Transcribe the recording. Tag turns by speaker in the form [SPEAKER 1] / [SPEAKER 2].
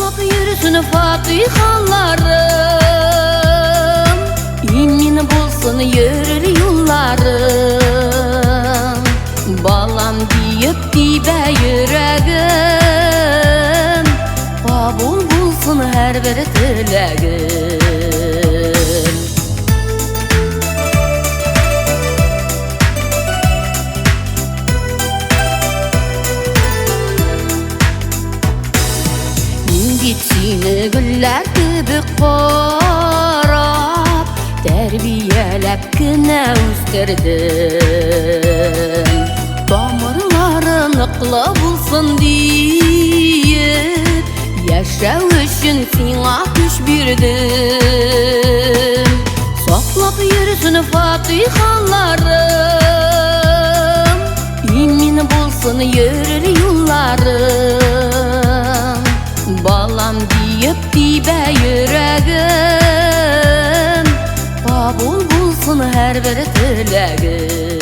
[SPEAKER 1] Soklap yürüsün fatihalarım, İmin bulsun yürür yollarım. Balam deyip dibe yüreğim, kabul bulsun her bir dileğim. İçini güller gibi korap, terbiyelep güne üstürdüm. Damarların ıkla bulsun deyip, yaşav üçün sana güç birdim. Soklap yürüsün fatihalarım, İmin bulsun yürür yollarım. Balam deyip dibe yüreğim, kabul bulsun her bir dileğim.